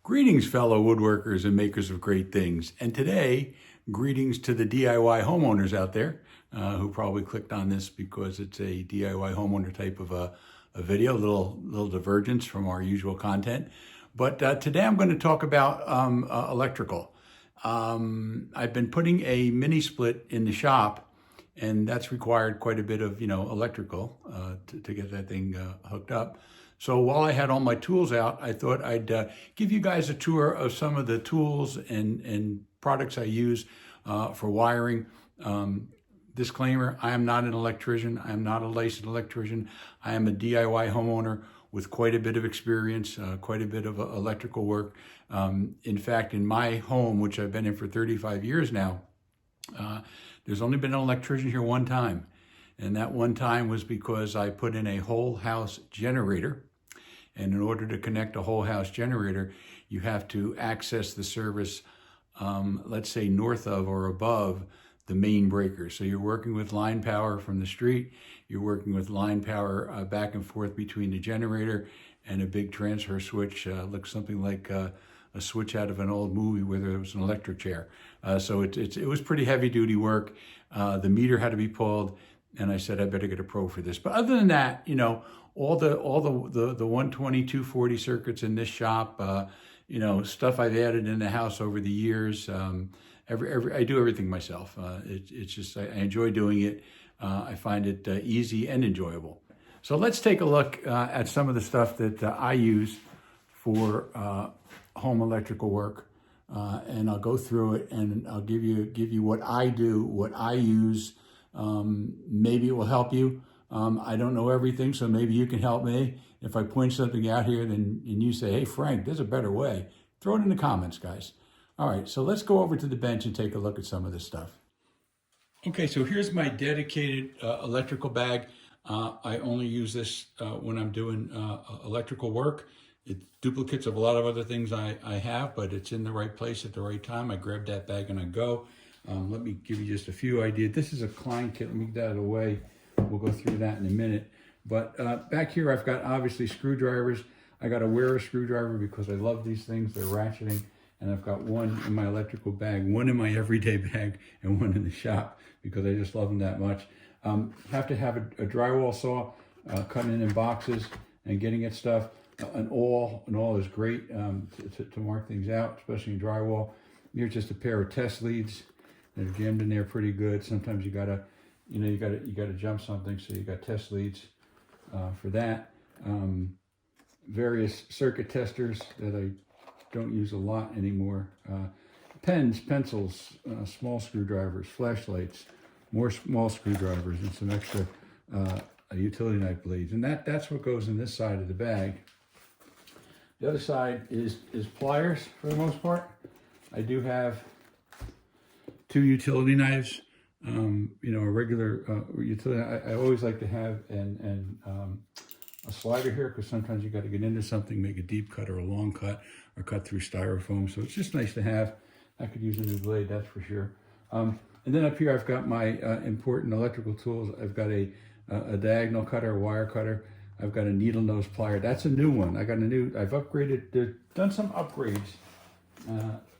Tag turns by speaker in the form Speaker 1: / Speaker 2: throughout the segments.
Speaker 1: Greetings, fellow woodworkers and makers of great things. And today, greetings to the DIY homeowners out there who probably clicked on this because it's a DIY homeowner type of a video, little divergence from our usual content. But today I'm going to talk about electrical. I've been putting a mini split in the shop, and that's required quite a bit of electrical to get that thing hooked up. So while I had all my tools out, I thought I'd give you guys a tour of some of the tools and products I use for wiring. Disclaimer, I am not an electrician. I am not a licensed electrician. I am a DIY homeowner with quite a bit of experience, quite a bit of electrical work. In fact, in my home, which I've been in for 35 years now, there's only been an electrician here one time. And that one time was because I put in a whole house generator. And in order to connect a whole house generator, you have to access the service, let's say north of or above the main breaker. So you're working with line power from the street, you're working with line power back and forth between the generator and a big transfer switch, looks something like a switch out of an old movie where there was an electric chair. So it was pretty heavy duty work. The meter had to be pulled, and I said, I better get a pro for this. But other than that, all the 120, 240 circuits in this shop, stuff I've added in the house over the years. I do everything myself. It's just, I enjoy doing it. I find it easy and enjoyable. So let's take a look at some of the stuff that I use for home electrical work. And I'll go through it and I'll give you what I do, what I use. Maybe it will help you. I don't know everything, so maybe you can help me. If I point something out here and you say, hey, Frank, there's a better way, throw it in the comments, guys. All right, so let's go over to the bench and take a look at some of this stuff. Okay, so here's my dedicated electrical bag. I only use this when I'm doing electrical work. It's duplicates of a lot of other things I have, but it's in the right place at the right time. I grab that bag and I go. Let me give you just a few ideas. This is a Klein kit. Let me get that out of the way. We'll go through that in a minute. But back here, I've got obviously screwdrivers. I got a wearer screwdriver because I love these things. They're ratcheting. And I've got one in my electrical bag, one in my everyday bag, and one in the shop because I just love them that much. Have to have a drywall saw, cutting in boxes and getting at stuff. An awl is great to mark things out, especially in drywall. Here's just a pair of test leads. They're jammed in there pretty good. Sometimes you gotta jump something, so you got test leads for that. Various circuit testers that I don't use a lot anymore. Pens, pencils, small screwdrivers, flashlights, more small screwdrivers, and some extra utility knife blades. And that's what goes in this side of the bag. The other side is pliers for the most part. I do have 2 utility knives. A regular utility. I always like to have a slider here because sometimes you got to get into something, make a deep cut or a long cut, or cut through styrofoam. So it's just nice to have. I could use a new blade, that's for sure. And then up here, I've got my important electrical tools. I've got a diagonal cutter, a wire cutter. I've got a needle nose plier. That's a new one. I've upgraded. Done some upgrades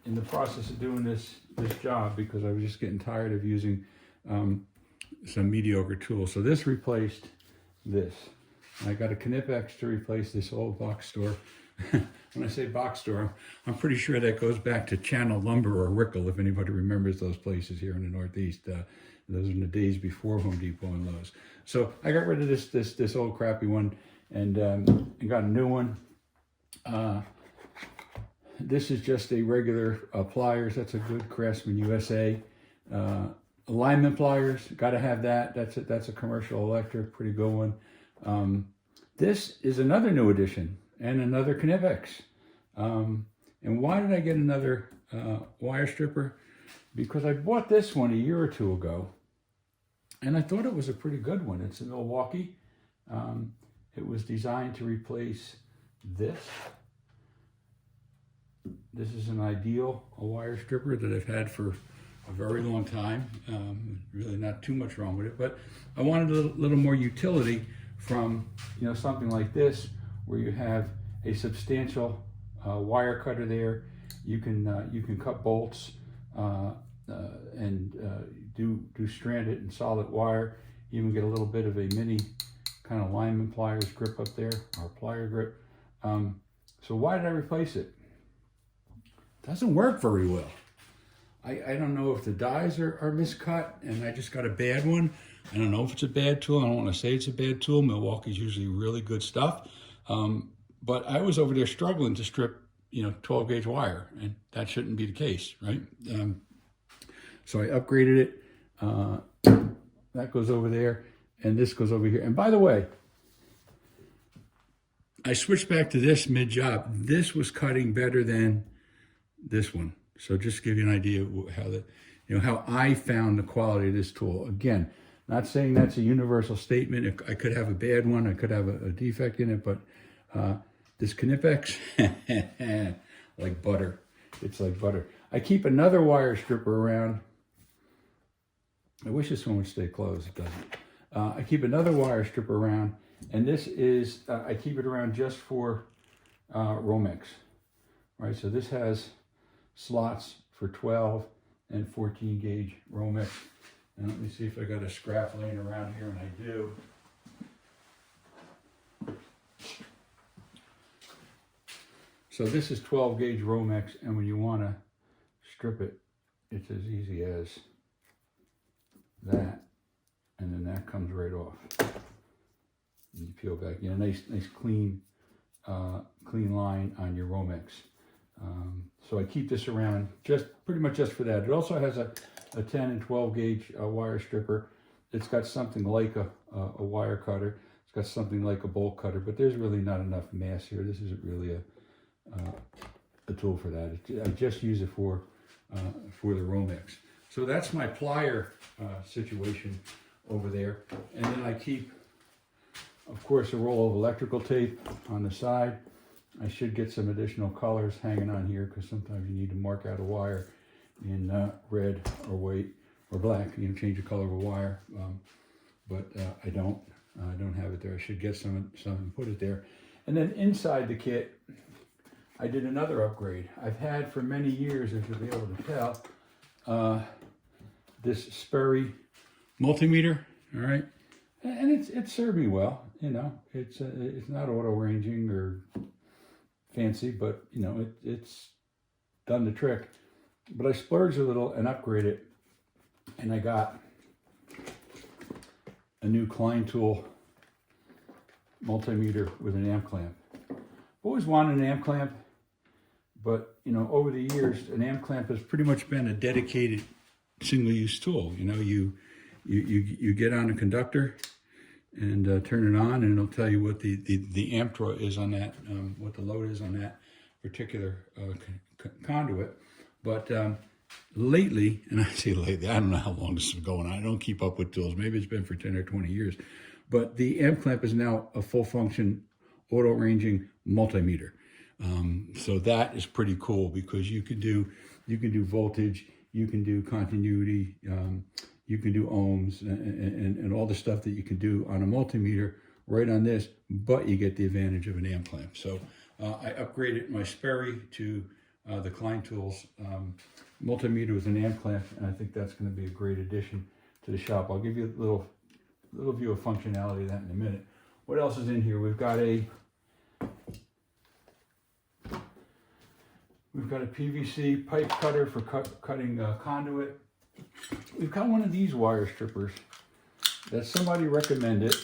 Speaker 1: in the process of doing this job because I was just getting tired of using some mediocre tools. So this replaced this. I got a Knipex to replace this old box store. When I say box store, I'm pretty sure that goes back to Channel Lumber or Rickle, if anybody remembers those places here in the Northeast. Those are in the days before Home Depot and Lowe's. So I got rid of this old crappy one and got a new one. This is just a regular pliers. That's a good Craftsman USA. Alignment pliers, got to have that. That's a commercial electric, pretty good one. This is another new addition and another Knipex. And why did I get another wire stripper? Because I bought this one a year or two ago, and I thought it was a pretty good one. It's a Milwaukee. It was designed to replace this. This is an Ideal, a wire stripper that I've had for a very long time. Really not too much wrong with it, but I wanted a little more utility from, something like this, where you have a substantial wire cutter there. You can cut bolts and do stranded and solid wire. You even get a little bit of a mini kind of lineman pliers grip up there, or plier grip. So why did I replace it? Doesn't work very well. I don't know if the dies are miscut and I just got a bad one. I don't know if it's a bad tool. I don't want to say it's a bad tool. Milwaukee's usually really good stuff. But I was over there struggling to strip, 12 gauge wire, and that shouldn't be the case, right? So I upgraded it. That goes over there, and this goes over here. And by the way, I switched back to this mid-job. This was cutting better than this one. So just to give you an idea of how I found the quality of this tool. Again, not saying that's a universal statement. I could have a bad one. I could have a defect in it, but this Knipex, like butter. It's like butter. I keep another wire stripper around. I wish this one would stay closed. It doesn't. I keep another wire stripper around, and this is, I keep it around just for Romex. Right, so this has slots for 12 and 14 gauge Romex. And let me see if I got a scrap laying around here, and I do. So this is 12 gauge Romex, and when you want to strip it, it's as easy as that, and then that comes right off. And you peel back, nice clean line on your Romex. So I keep this around pretty much just for that. It also has a 10 and 12 gauge wire stripper. It's got something like a wire cutter. It's got something like a bolt cutter, but there's really not enough mass here. This isn't really a tool for that. I just use it for the Romex. So that's my plier situation over there. And then I keep, of course, a roll of electrical tape on the side. I should get some additional colors hanging on here, because sometimes you need to mark out a wire in red or white or black. Change the color of a wire. But I don't have it there. I should get some and put it there. And then inside the kit, I did another upgrade. I've had for many years, as you'll be able to tell, this Sperry multimeter. All right, and it's served me well. It's not auto ranging or fancy, but it's done the trick. But I splurged a little and upgraded, and I got a new Klein tool multimeter with an amp clamp. Always wanted an amp clamp, but over the years, an amp clamp has pretty much been a dedicated single-use tool. You get on a conductor and turn it on, and it'll tell you what the amp draw is on that, what the load is on that particular conduit. But lately, and I say lately, I don't know how long this is going on. I don't keep up with tools. Maybe it's been for 10 or 20 years. But the amp clamp is now a full function auto ranging multimeter. So that is pretty cool, because you can do voltage, you can do continuity, you can do ohms and all the stuff that you can do on a multimeter right on this, but you get the advantage of an amp clamp. So I upgraded my Sperry to the Klein Tools multimeter with an amp clamp, and I think that's going to be a great addition to the shop. I'll give you a little view of functionality of that in a minute. What else is in here? We've got a PVC pipe cutter for cutting cconduit. We've got one of these wire strippers that somebody recommended,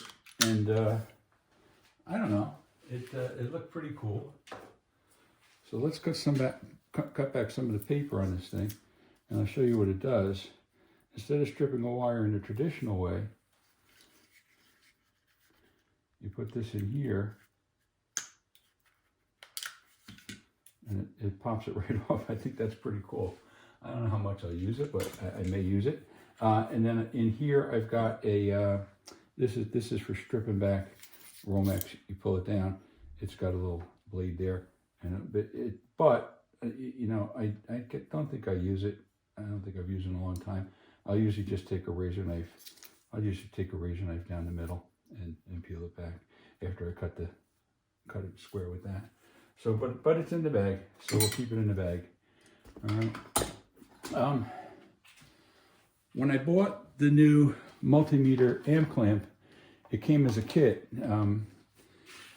Speaker 1: and I don't know, it looked pretty cool. So let's cut back some of the paper on this thing, and I'll show you what it does. Instead of stripping a wire in the traditional way, you put this in here, and it pops it right off. I think that's pretty cool. I don't know how much I'll use it, but I may use it. And then in here, I've got a, this is for stripping back Romex. You pull it down, it's got a little blade there. And I don't think I use it. I don't think I've used in a long time. I'll usually just take a razor knife. I'll usually take a razor knife down the middle and peel it back after I cut it square with that. So, but it's in the bag, so we'll keep it in the bag. All right. When I bought the new multimeter amp clamp, it came as a kit. And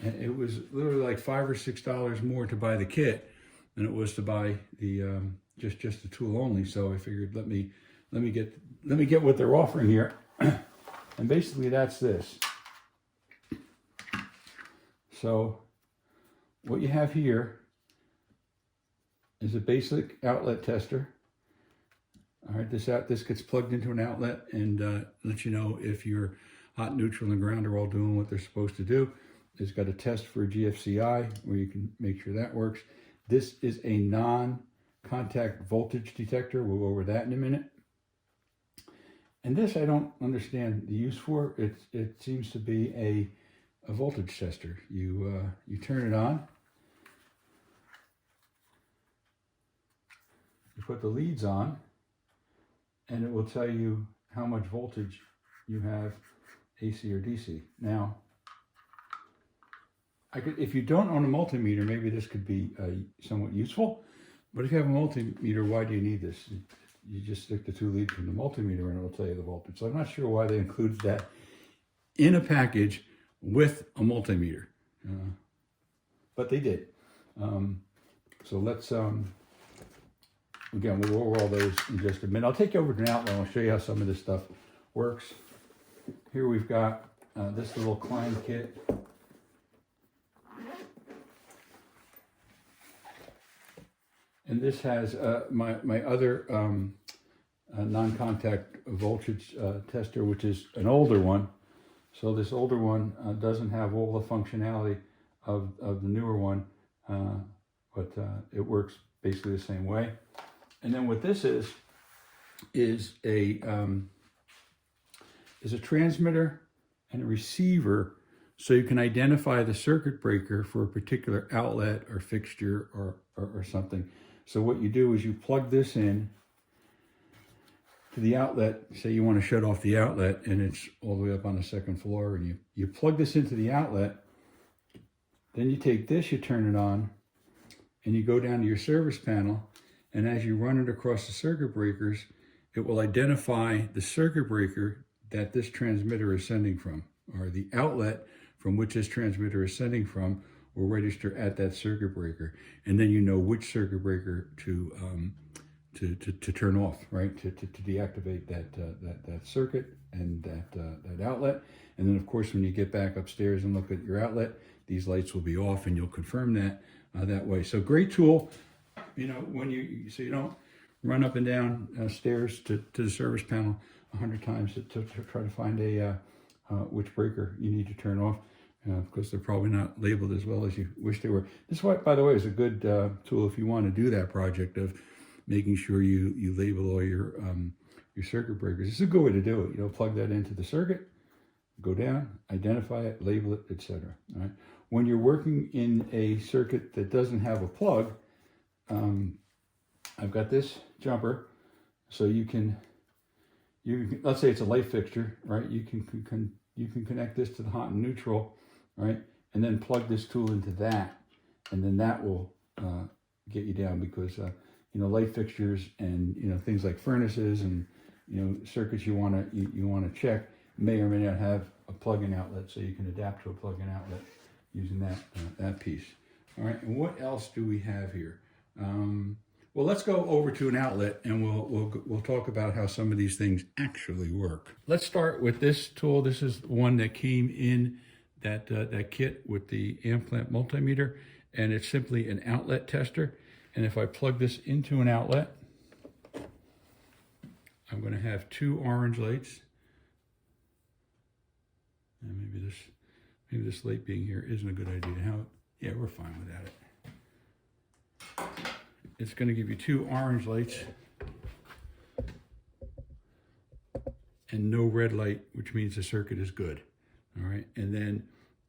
Speaker 1: it was literally like $5 or $6 more to buy the kit than it was to buy the just the tool only. So I figured let me get what they're offering here. And basically that's this. So what you have here is a basic outlet tester. All right, this gets plugged into an outlet and lets you know if your hot, neutral, and ground are all doing what they're supposed to do. It's got a test for GFCI where you can make sure that works. This is a non-contact voltage detector. We'll go over that in a minute. And this I don't understand the use for. It seems to be a voltage tester. You turn it on. You put the leads on, and it will tell you how much voltage you have, AC or DC. Now, if you don't own a multimeter, maybe this could be somewhat useful. But if you have a multimeter, why do you need this? You just stick the 2 leads from the multimeter and it will tell you the voltage. So I'm not sure why they included that in a package with a multimeter. But they did. So let's, again, we'll go over all those in just a minute. I'll take you over to an outlet and I'll show you how some of this stuff works. Here we've got this little Klein kit. And this has my other non-contact voltage tester, which is an older one. So this older one doesn't have all the functionality of the newer one, but it works basically the same way. And then what this is a transmitter and a receiver, so you can identify the circuit breaker for a particular outlet or fixture or something. So what you do is you plug this in to the outlet. Say you want to shut off the outlet and it's all the way up on the 2nd floor, and you plug this into the outlet. Then you take this, you turn it on, and you go down to your service panel, and as you run it across the circuit breakers, it will identify the circuit breaker that this transmitter is sending from, or the outlet from which this transmitter is sending from will register at that circuit breaker. And then you know which circuit breaker to turn off, right? To deactivate that circuit and that outlet. And then of course, when you get back upstairs and look at your outlet, these lights will be off and you'll confirm that way. So great tool, you know, so you don't run up and down stairs to the service panel 100 times to try to find which breaker you need to turn off. Because they're probably not labeled as well as you wish they were. This, by the way, is a good tool if you want to do that project of making sure you label all your circuit breakers. It's a good way to do it. You know, plug that into the circuit, go down, identify it, label it, etc. All right. When you're working in a circuit that doesn't have a plug, I've got this jumper, so you can let's say it's a light fixture, right? You can connect this to the hot and neutral. Right, and then plug this tool into that, and then that will get you down, because you know, light fixtures and things like furnaces and circuits you want to check may or may not have a plug-in outlet, so you can adapt to a plug-in outlet using that piece. All right, and what else do we have here? Well, let's go over to an outlet and we'll talk about how some of these things actually work. Let's start with this tool. This is one that came in that kit with the amp clamp multimeter, and it's simply an outlet tester. And if I plug this into an outlet, I'm going to have 2 orange lights. And maybe this light being here isn't a good idea. Yeah, we're fine without it. It's going to give you 2 orange lights and no red light, which means the circuit is good. All right, and then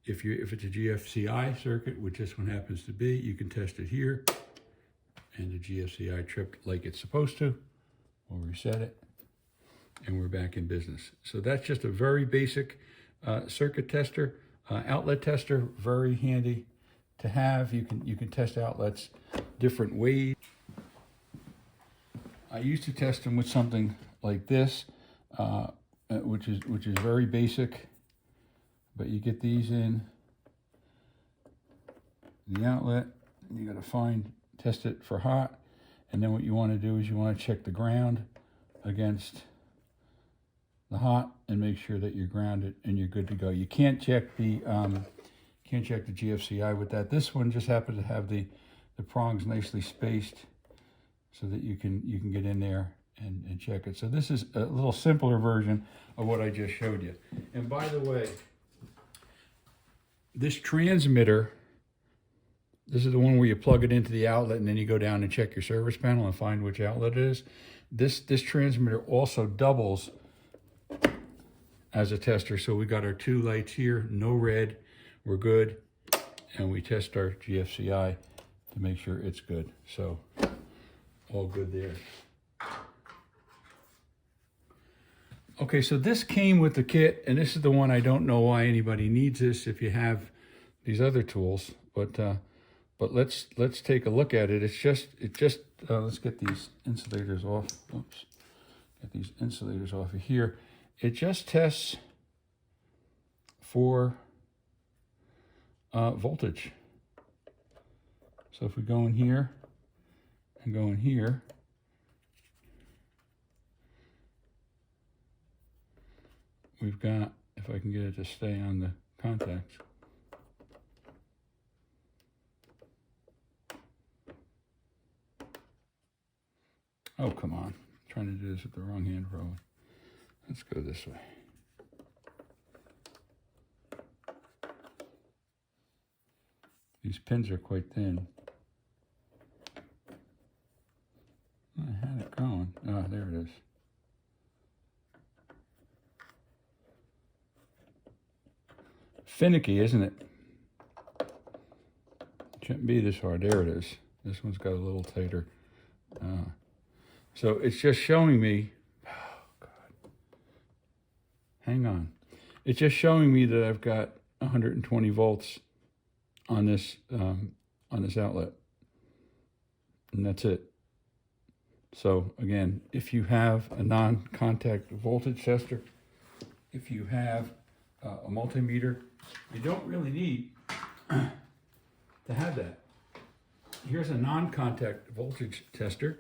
Speaker 1: if it's a GFCI circuit, which this one happens to be, you can test it here, and the GFCI tripped like it's supposed to, We'll reset it, and we're back in business. So that's just a very basic circuit tester, outlet tester, very handy to have. You can test outlets different ways. I used to test them with something like this, which is very basic, but you get these in the outlet, and you got to test it for hot, and then what you want to do is you want to check the ground against the hot and make sure that you're grounded and you're good to go. You can't check the GFCI with that. This one just happened to have the prongs nicely spaced so that you can get in there and check it. So this is a little simpler version of what I just showed you. And by the way, this transmitter, this is the one where you plug it into the outlet and then you go down and check your service panel and find which outlet it is. This transmitter also doubles as a tester. So we got our 2 lights here, no red, we're good. And we test our GFCI to make sure it's good. So all good there. Okay, so this came with the kit, and this is the one I don't know why anybody needs this if you have these other tools, but let's take a look at it. It just let's get these insulators off. Oops, get these insulators off of here. It just tests for voltage. So if we go in here and go in here, we've got, if I can get it to stay on the contacts. Oh, come on. I'm trying to do this with the wrong hand, probably. Let's go this way. These pins are quite thin. I had it going. Oh, there it is. Finicky, isn't it? Shouldn't be this hard. There it is. This one's got a little tighter. So it's just showing me, oh God, hang on. It's just showing me that I've got 120 volts on this outlet, and that's it. So again, if you have a non-contact voltage tester, if you have a multimeter, you don't really need to have that. Here's a non-contact voltage tester,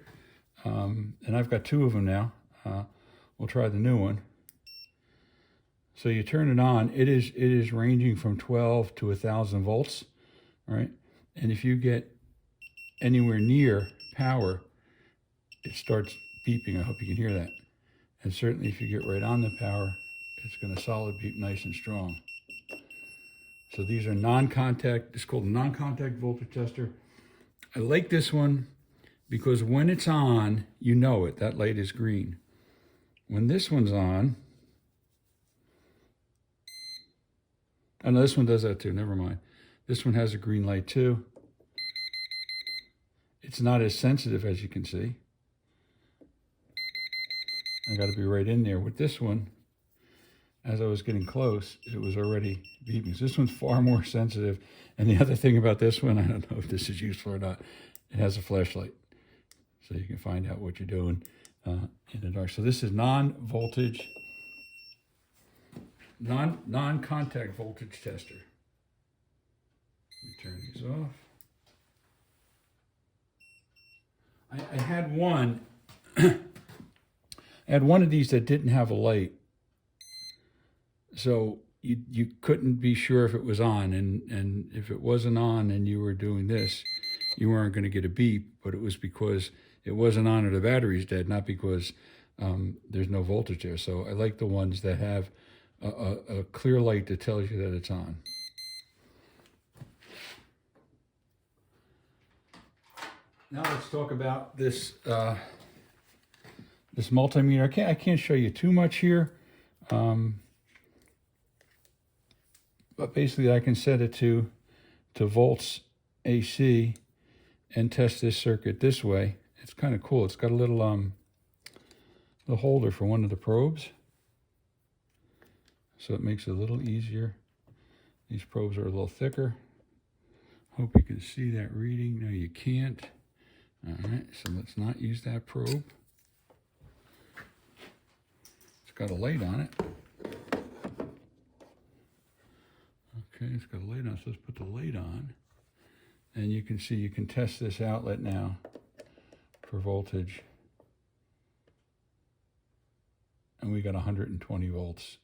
Speaker 1: and I've got 2 of them now. We'll try the new one. So you turn it on. It is ranging from 12 to 1,000 volts, right? And if you get anywhere near power, it starts beeping. I hope you can hear that. And certainly if you get right on the power, it's going to solid beep nice and strong. So these are non-contact. It's called a non-contact voltage tester. I like this one because when it's on, you know it. That light is green. When this one's on, oh no, this one does that too. Never mind. This one has a green light too. It's not as sensitive as you can see. I got to be right in there. With this one, as I was getting close, it was already beeping. So this one's far more sensitive. And the other thing about this one, I don't know if this is useful or not, it has a flashlight. So you can find out what you're doing in the dark. So this is non-voltage, non-contact voltage tester. Let me turn these off. I had one. I had one of these that didn't have a light, so you couldn't be sure if it was on, and if it wasn't on and you were doing this, you weren't going to get a beep, but it was because it wasn't on or the battery's dead, not because there's no voltage there. So I like the ones that have a clear light that tells you that it's on. Now let's talk about this this multimeter. I can't show you too much here, but basically I can set it to volts AC and test this circuit this way. It's kind of cool. It's got a little the holder for one of the probes. So it makes it a little easier. These probes are a little thicker. Hope you can see that reading. No, you can't. All right, so let's not use that probe. It's got a light on it. Okay, it's got a light on, so let's put the light on. And you can see, you can test this outlet now for voltage. And we got 120 volts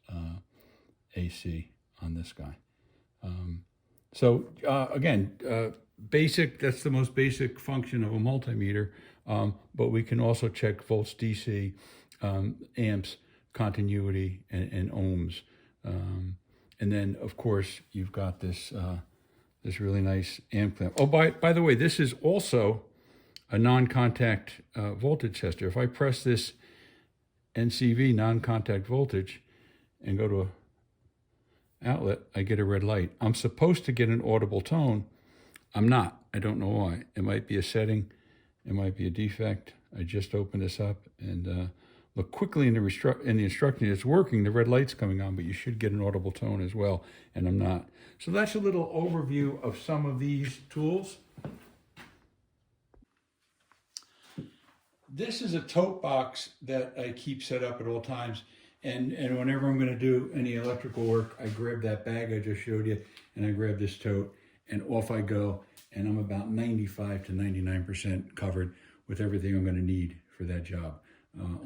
Speaker 1: AC on this guy. Again, basic, that's the most basic function of a multimeter, but we can also check volts DC, amps, continuity, and ohms. And then, of course, you've got this this really nice amp clamp. Oh, by the way, this is also a non-contact voltage tester. If I press this NCV, non-contact voltage, and go to a outlet, I get a red light. I'm supposed to get an audible tone. I'm not. I don't know why. It might be a setting. It might be a defect. I just opened this up and look quickly in the instruction. It's working. The red light's coming on, but you should get an audible tone as well, and I'm not. So that's a little overview of some of these tools. This is a tote box that I keep set up at all times. And whenever I'm going to do any electrical work, I grab that bag I just showed you, and I grab this tote, and off I go. And I'm about 95 to 99% covered with everything I'm going to need for that job.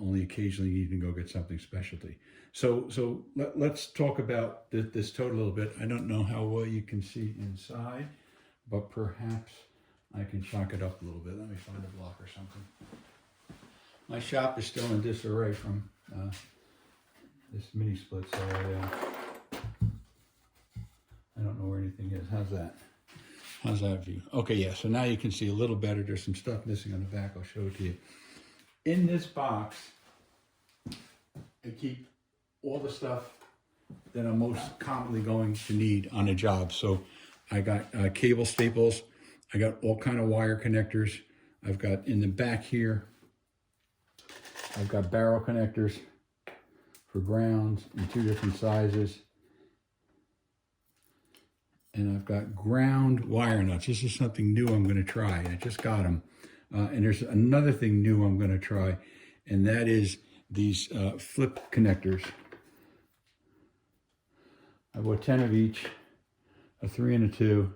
Speaker 1: Only occasionally you can go get something specialty. So let's talk about this tote a little bit. I don't know how well you can see inside, but perhaps I can chalk it up a little bit. Let me find a block or something. My shop is still in disarray from this mini split, so I don't know where anything is. How's that? How's that view? Okay, yeah, so now you can see a little better. There's some stuff missing on the back. I'll show it to you. In this box, I keep all the stuff that I'm most commonly going to need on a job. So I got cable staples. I got all kind of wire connectors. I've got in the back here, I've got barrel connectors for grounds in 2 different sizes. And I've got ground wire nuts. This is something new I'm going to try. I just got them. And there's another thing new I'm going to try, and that is these flip connectors. I bought 10 of each, a 3 and a 2,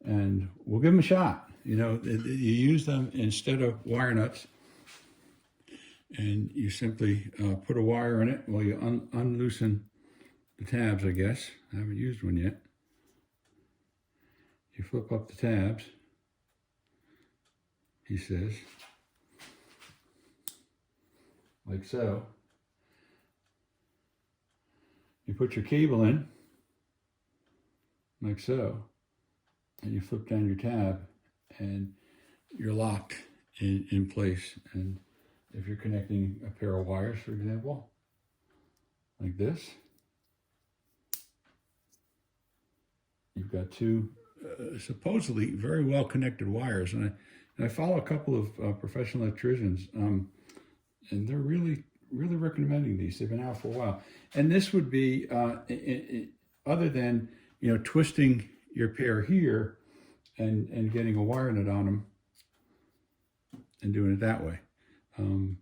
Speaker 1: and we'll give them a shot. You know, you use them instead of wire nuts, and you simply put a wire in it while you unloosen the tabs, I guess. I haven't used one yet. You flip up the tabs, he says, like so. You put your cable in, like so, and you flip down your tab, and you're locked in place. And if you're connecting a pair of wires, for example, like this, you've got two supposedly very well connected wires. And I follow a couple of professional electricians, and they're really recommending these. They've been out for a while. And this would be, other than, you know, twisting your pair here and getting a wire nut on them and doing it that way. I don't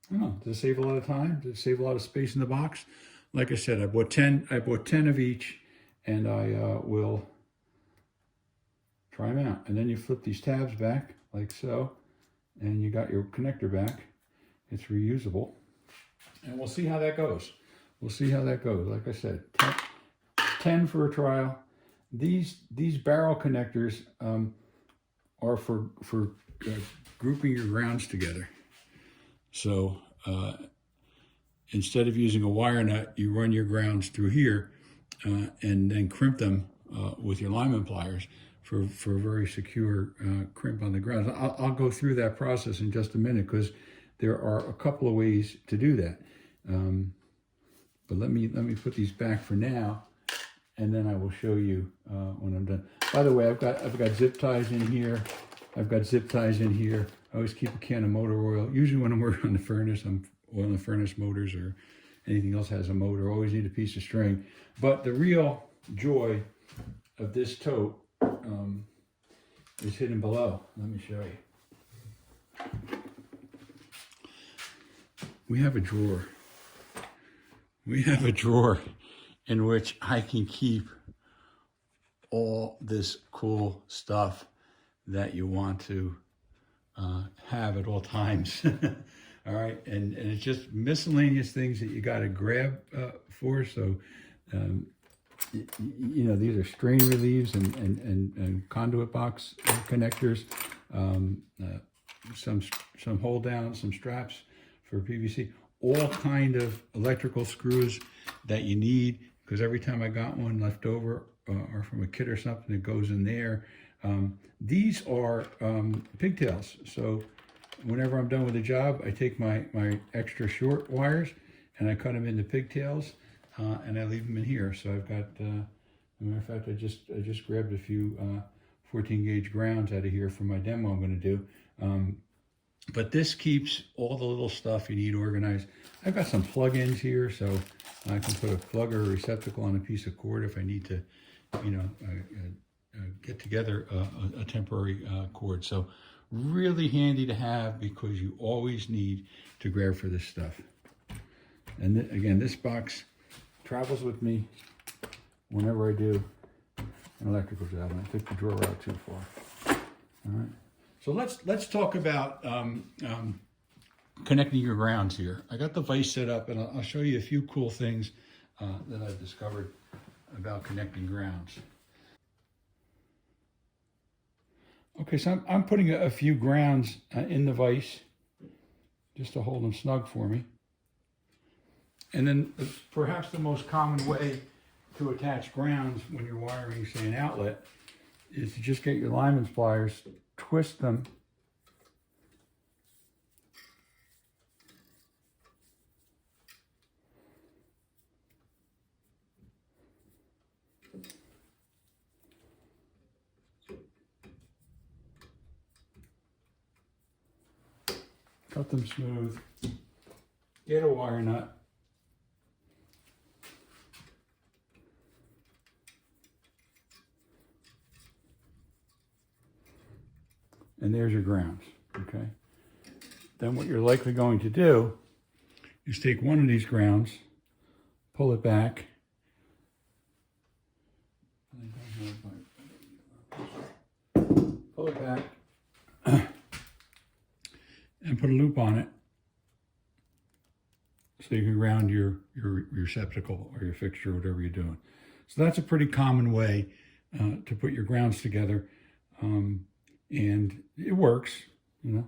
Speaker 1: know, does it save a lot of time? Does it save a lot of space in the box? Like I said, I bought 10 of each, and I will try them out. And then you flip these tabs back like so, and you got your connector back. It's reusable, and we'll see how that goes. We'll see how that goes. Like I said, 10 for a trial. These barrel connectors are for grouping your grounds together. So instead of using a wire nut, you run your grounds through here and then crimp them with your lineman pliers for a very secure crimp on the grounds. I'll go through that process in just a minute, because there are a couple of ways to do that. But let me put these back for now, and then I will show you when I'm done. By the way, I've got zip ties in here. I've got zip ties in here. I always keep a can of motor oil. Usually when I'm working on the furnace, I'm oil and furnace motors or anything else has a motor, always need a piece of string. But the real joy of this tote is hidden below. Let me show you. We have a drawer. We have a drawer in which I can keep all this cool stuff that you want to have at all times. All right, and it's just miscellaneous things that you got to grab for. So, you know, these are strain relieves and conduit box connectors, some hold downs, some straps for PVC, all kind of electrical screws that you need, because every time I got one left over or from a kit or something, it goes in there. These are pigtails, so whenever I'm done with a job, I take my extra short wires and I cut them into pigtails, and I leave them in here. So I've got, as a matter of fact, I just grabbed a few 14 gauge grounds out of here for my demo I'm going to do. But this keeps all the little stuff you need organized. I've got some plug-ins here, so I can put a plug or a receptacle on a piece of cord if I need to, you know, get together a temporary cord. So really handy to have, because you always need to grab for this stuff. And again, this box travels with me whenever I do an electrical job. And I took the drawer out too far. All right. So let's talk about connecting your grounds here. I got the vise set up, and I'll show you a few cool things that I've discovered about connecting grounds. Okay, so I'm putting a few grounds in the vise just to hold them snug for me. And then perhaps the most common way to attach grounds when you're wiring, say, an outlet, is to just get your lineman's pliers, twist them, cut them smooth, get a wire nut, and there's your grounds, okay? Then what you're likely going to do is take one of these grounds, pull it back, and put a loop on it so you can ground your receptacle or your fixture, whatever you're doing. So that's a pretty common way to put your grounds together, and it works, you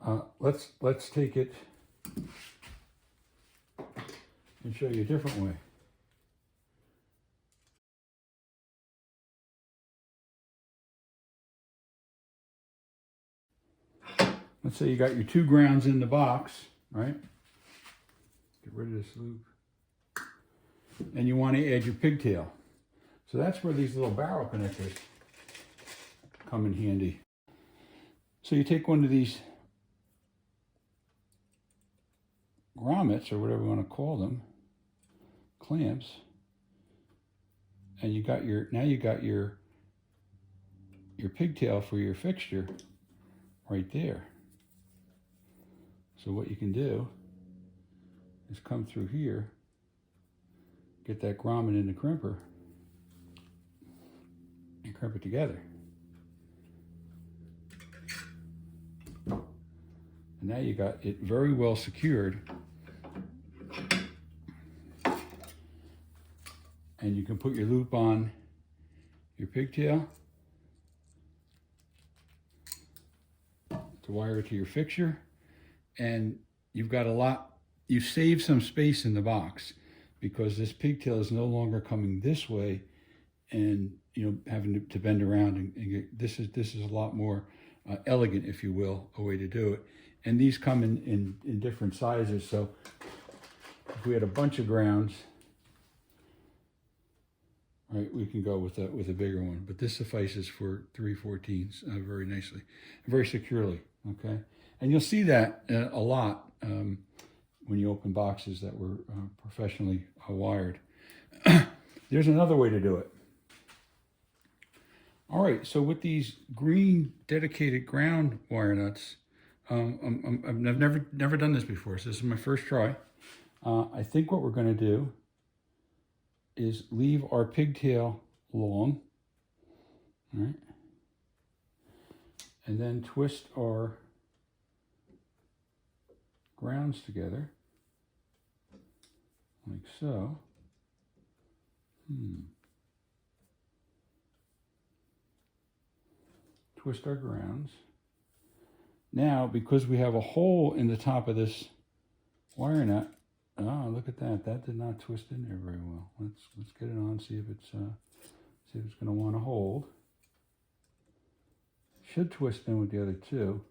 Speaker 1: know. Let's take it and show you a different way. Let's say you got your two grounds in the box, right? Get rid of this loop. And you want to add your pigtail. So that's where these little barrel connectors come in handy. So you take one of these grommets, or whatever you want to call them, clamps, and you got your pigtail for your fixture right there. So what you can do is come through here, get that grommet in the crimper, and crimp it together. And now you got it very well secured. And you can put your loop on your pigtail to wire it to your fixture. And you've got you save some space in the box, because this pigtail is no longer coming this way and, you know, having to bend around and this is a lot more elegant, if you will, a way to do it. And these come in different sizes. So if we had a bunch of grounds, right, we can go with a bigger one, but this suffices for 3/14 very nicely, very securely. Okay. And you'll see that a lot when you open boxes that were professionally wired. There's another way to do it. All right, so with these green dedicated ground wire nuts, I've never done this before, so this is my first try. I think what we're going to do is leave our pigtail long, all right, and then twist our grounds together, like so. Twist our grounds. Now, because we have a hole in the top of this wire nut, look at that. That did not twist in there very well. Let's get it on, see if it's going to want to hold. Should twist in with the other two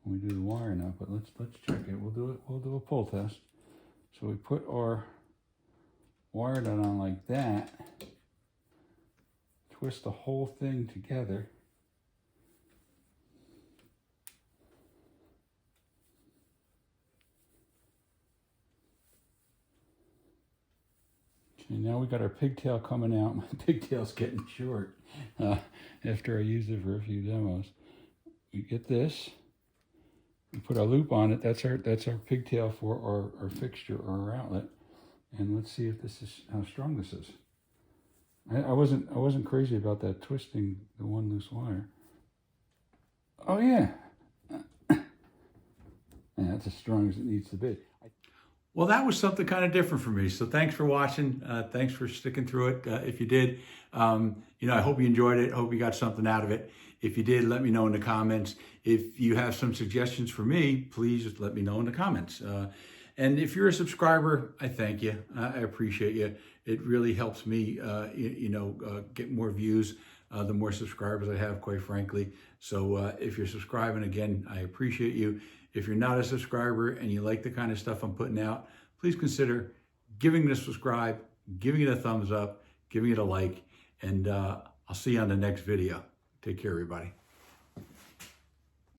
Speaker 1: when we do the wire nut, but let's check it. We'll do a pull test. So we put our wire nut on like that. Twist the whole thing together. And now we got our pigtail coming out. My pigtail's getting short after I used it for a few demos. We get this. We put our loop on it. That's our pigtail for our fixture or our outlet. And let's see if this is how strong this is. I wasn't crazy about that twisting the one loose wire. Oh yeah. Yeah, that's as strong as it needs to be. Well, that was something kind of different for me. So thanks for watching. Thanks for sticking through it. If you did, I hope you enjoyed it. Hope you got something out of it. If you did, let me know in the comments. If you have some suggestions for me, please just let me know in the comments. And if you're a subscriber, I thank you. I appreciate you. It really helps me, get more views, the more subscribers I have, quite frankly. So if you're subscribing, again, I appreciate you. If you're not a subscriber and you like the kind of stuff I'm putting out, please consider giving it a subscribe, giving it a thumbs up, giving it a like, and I'll see you on the next video. Take care, everybody.